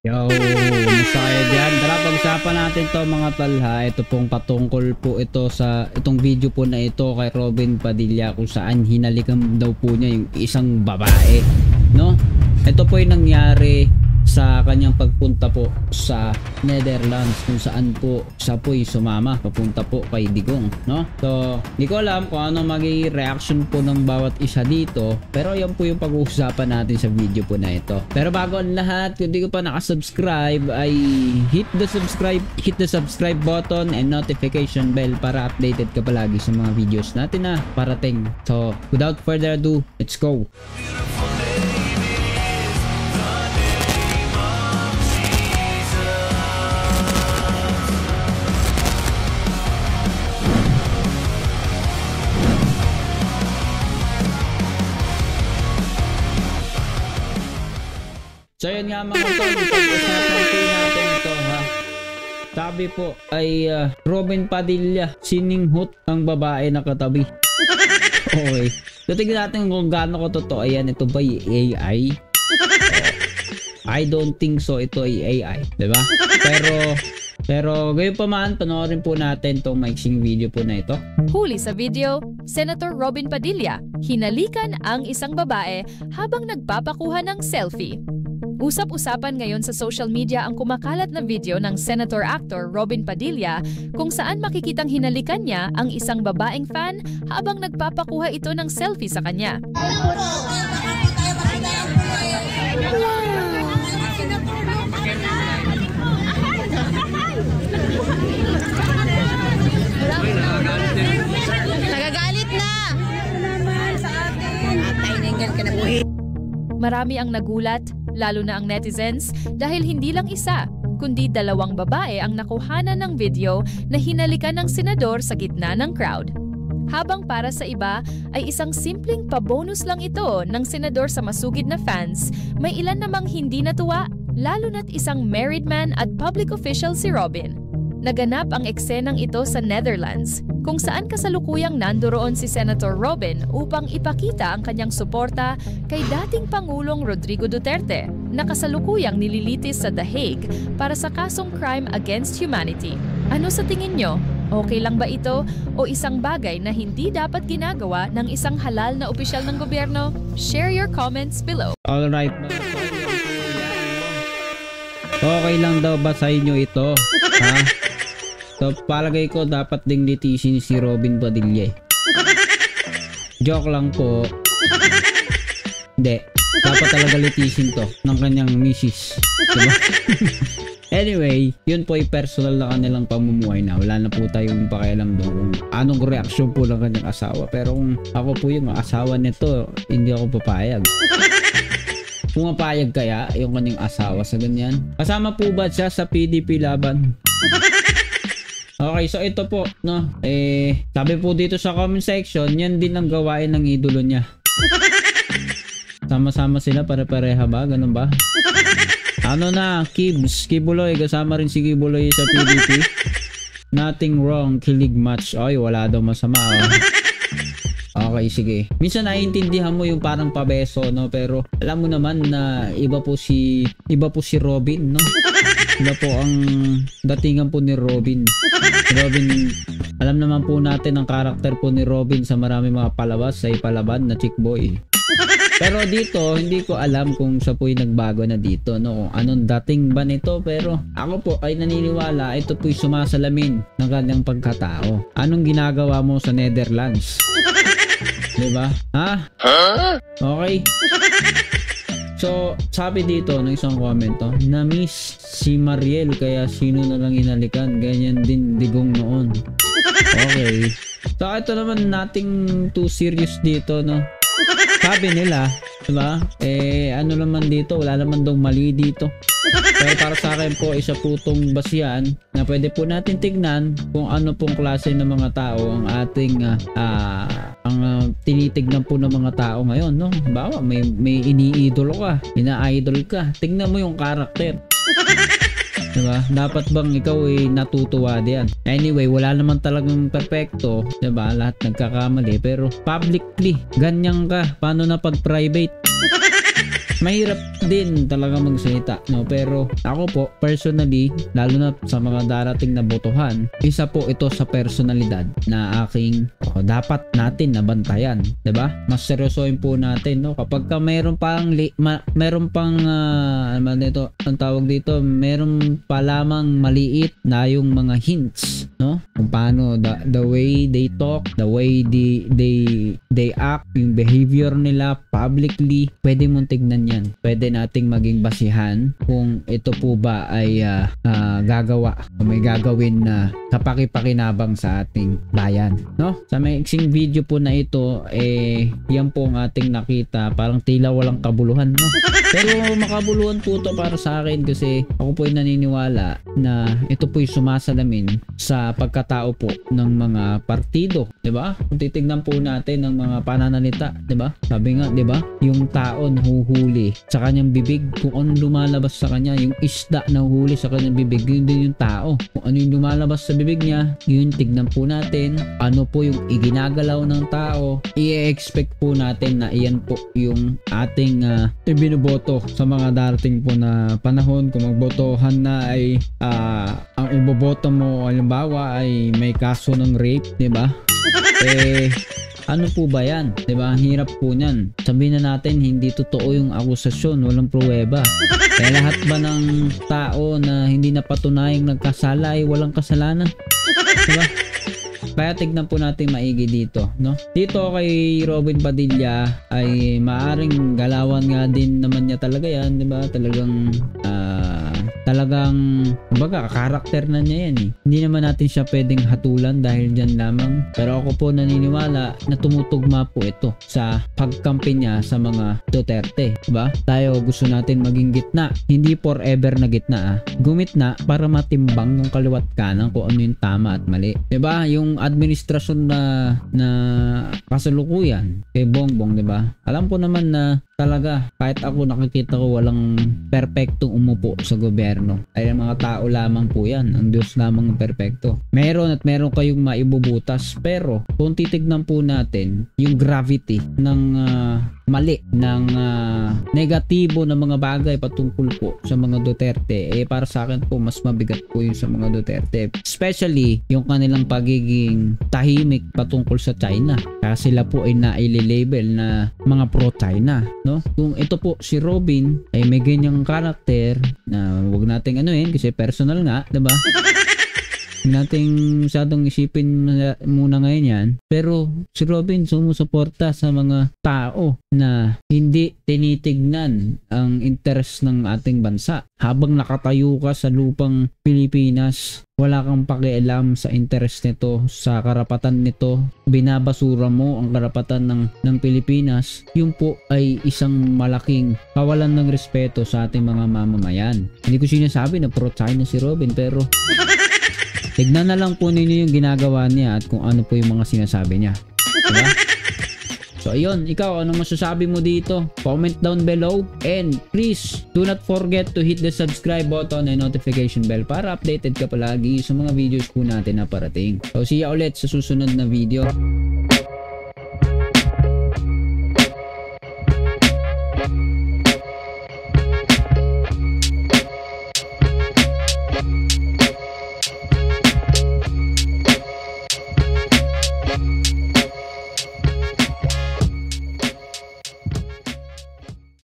Yo, kumusta kayo dyan? Tara, pag-usapan natin to mga talha. Ito pong patungkol po ito sa itong video po na ito kay Robin Padilla, kung saan hinalikan daw po niya yung isang babae, no? Ito po yung nangyari sa kanyang pagpunta po sa Netherlands, kung saan po siya po yung sumama papunta po kay Digong, no? So, hindi ko alam kung ano magiging reaction po ng bawat isa dito, pero yan po yung pag-uusapan natin sa video po na ito. Pero bago ang lahat, kung di ko pa nakasubscribe ay hit the subscribe button and notification bell para updated ka palagi sa mga videos natin na parating. So, without further ado, let's go! So yun nga mga tol, pag-usapan po natin ito ha. Sabi po ay Robin Padilla, sininghot ang babae na katabi. Okay. So tignan natin kung gaano ko totoo. Ayan, ito ba yung AI? I don't think so ito ay AI, diba? Pero gayon pa man, panoorin po natin itong maiksing video po na ito. Huli sa video, Senator Robin Padilla, hinalikan ang isang babae habang nagpapakuha ng selfie. Usap-usapan ngayon sa social media ang kumakalat na video ng Senator-actor Robin Padilla kung saan makikitang hinalikan niya ang isang babaeng fan habang nagpapakuha ito ng selfie sa kanya. Nagagalit na! Tainenggan ka na buhay. Marami ang nagulat, lalo na ang netizens, dahil hindi lang isa, kundi dalawang babae ang nakuhanan ng video na hinalikan ng senador sa gitna ng crowd. Habang para sa iba ay isang simpleng pabonus lang ito ng senador sa masugid na fans, may ilan namang hindi natuwa, lalo na't isang married man at public official si Robin. Naganap ang eksenang ito sa Netherlands, kung saan kasalukuyang nandoroon si Senator Robin upang ipakita ang kanyang suporta kay dating Pangulong Rodrigo Duterte na kasalukuyang nililitis sa The Hague para sa kasong crime against humanity. Ano sa tingin nyo? Okay lang ba ito o isang bagay na hindi dapat ginagawa ng isang halal na opisyal ng gobyerno? Share your comments below. Alright. Okay lang daw ba sa inyo ito? Ha? So, palagay ko dapat ding litisin si Robin Padilla. Joke lang po. Hindi. Dapat talaga litisin to ng kanyang misis. Diba? Anyway, yun po ay personal na kanilang pamumuhay na. Wala na po tayong pakialam doon kung anong reaksyon po ng kanyang asawa. Pero kung ako po yung asawa nito, hindi ako papayag. Pumapayag kaya yung kanyang asawa sa ganyan? Kasama po ba siya sa PDP laban? Okay, so ito po, no? Sabi po dito sa comment section, yan din ang gawain ng idolo niya. Sama-sama sila, pare-pareha ba? Ganun ba? Ano na, Kibuloy, kasama rin si Kibuloy sa PDP. Nothing wrong, kilig match. Ay, wala daw masama, oh. Okay, sige. Minsan naiintindihan mo yung parang pabeso, no? Pero alam mo naman na iba po si Robin, no? Iba po ang datingan po ni Robin. Alam naman po natin ang karakter po ni Robin sa marami mga palabas sa ipalaban na chick boy. Pero dito, hindi ko alam kung siya po yung nagbago na dito, no? Kung anong dating ba nito, pero ako po ay naniniwala, ito po yung sumasalamin ng kanyang pagkatao. Anong ginagawa mo sa Netherlands? Diba? Ha? Okay. So, sabi dito ng isang comment, na-miss si Mariel kaya sino na lang inalikan. Ganyan din Digong noon. Okay. So, ito naman nothing too serious dito, no? Sabi nila, diba? Ano naman dito? Wala naman daw mali dito. Pero para sa akin po, isa po itong basihan na pwede po natin tignan kung ano pong klase ng mga tao ang ating tinitignan po ng mga tao ngayon, no? Bawa, may iniidolo ka, ina-idol ka. Tignan mo yung karakter. Diba? Dapat bang ikaw ay natutuwa diyan? Anyway, wala naman talagang perfecto, diba? Lahat nagkakamali, pero publicly ganyan ka. Paano na pag private? mahirap din talaga magsalita, no? Pero ako po, personally, lalo na sa mga darating na botohan, isa po ito sa personalidad na aking dapat natin nabantayan, 'di ba? Mas seryosohin po natin, no? Kapag ka meron pang ano dito, ang tawag dito, meron pa lamang maliit na yung mga hints, no? Kung paano the way they talk, the way they act, yung behavior nila publicly, pwede mong tignan yan. Pwede nating maging basihan kung ito po ba ay gagawa o may gagawin na kapakipakinabang sa ating bayan, no? Sa maiksing video po na ito, yan po ang ating nakita, parang tila walang kabuluhan, no? Pero makabuluhan po to para sa akin kasi ako po ay naniniwala na ito po ay sumasalamin sa pagkatao po ng mga partido, 'di ba? Kung titignan po natin ng mga pananalita, 'di ba? Sabi nga, 'di ba? Yung tao nahuhuli sa kanyang bibig kung anong lumalabas sa kanya, yung isda nahuhuli sa kanyang bibig, yun din yung tao. Kung ano yung lumalabas sa bibig niya, yun tignan po natin. Ano po yung iginagalaw ng tao, i-expect po natin na iyan po yung ating ibinuboto sa mga darating po na panahon. Kung magbotohan na ay ang iboboto mo halimbawa ay may kaso ng rape, 'di ba? Ano po ba yan? 'Di ba? Ang hirap po niyan. Sabihin na natin hindi totoo yung akusasyon, walang pruweba. Kaya lahat ba ng tao na hindi napatunayang nagkasala ay walang kasalanan? 'Di ba? Kaya tignan po natin maigi dito, no? Dito kay Robin Padilla ay maaring galawan nga din naman niya talaga yan, 'di ba? Talagang baga karakter na niya yan eh. Hindi naman natin siya pwedeng hatulan dahil dyan lamang. Pero ako po naniniwala na tumutugma po ito sa pagkampi niya sa mga Duterte, diba? Tayo gusto natin maging gitna, hindi forever na gitna Gumitna para matimbang yung kaliwat kanan kung ano yung tama at mali, diba? Yung administrasyon na kasalukuyan kay Bongbong, diba? Alam ko naman na talaga kahit ako nakikita ko walang perpektong umupo sa gobyerno. Ay mga tao lamang po yan. Ang Diyos lamang ang perpekto. Meron kayong maibubutas, pero kung titignan po natin yung gravity ng mali, ng negatibo na mga bagay patungkol po sa mga Duterte, para sa akin po mas mabigat po yung sa mga Duterte. Especially yung kanilang pagiging tahimik patungkol sa China. Kasi sila po ay naililabel na mga pro-China, no? Kung ito po si Robin ay may ganyang karakter na wag nating kasi personal nga, 'di ba? Huwag nating masyadong isipin muna ngayon yan. Pero si Robin sumusuporta sa mga tao na hindi tinitignan ang interes ng ating bansa. Habang nakatayo ka sa lupang Pilipinas, wala kang pakialam sa interes nito, sa karapatan nito, binabasura mo ang karapatan ng Pilipinas, yun po ay isang malaking kawalan ng respeto sa ating mga mamamayan. Hindi ko sinasabi na pro-China si Robin, pero tignan na lang po ninyo yung ginagawa niya at kung ano po yung mga sinasabi niya. Diba? So ayun, ikaw anong masasabi mo dito? Comment down below and please do not forget to hit the subscribe button and notification bell para updated ka palagi sa mga videos po natin na parating. So see ya ulit sa susunod na video.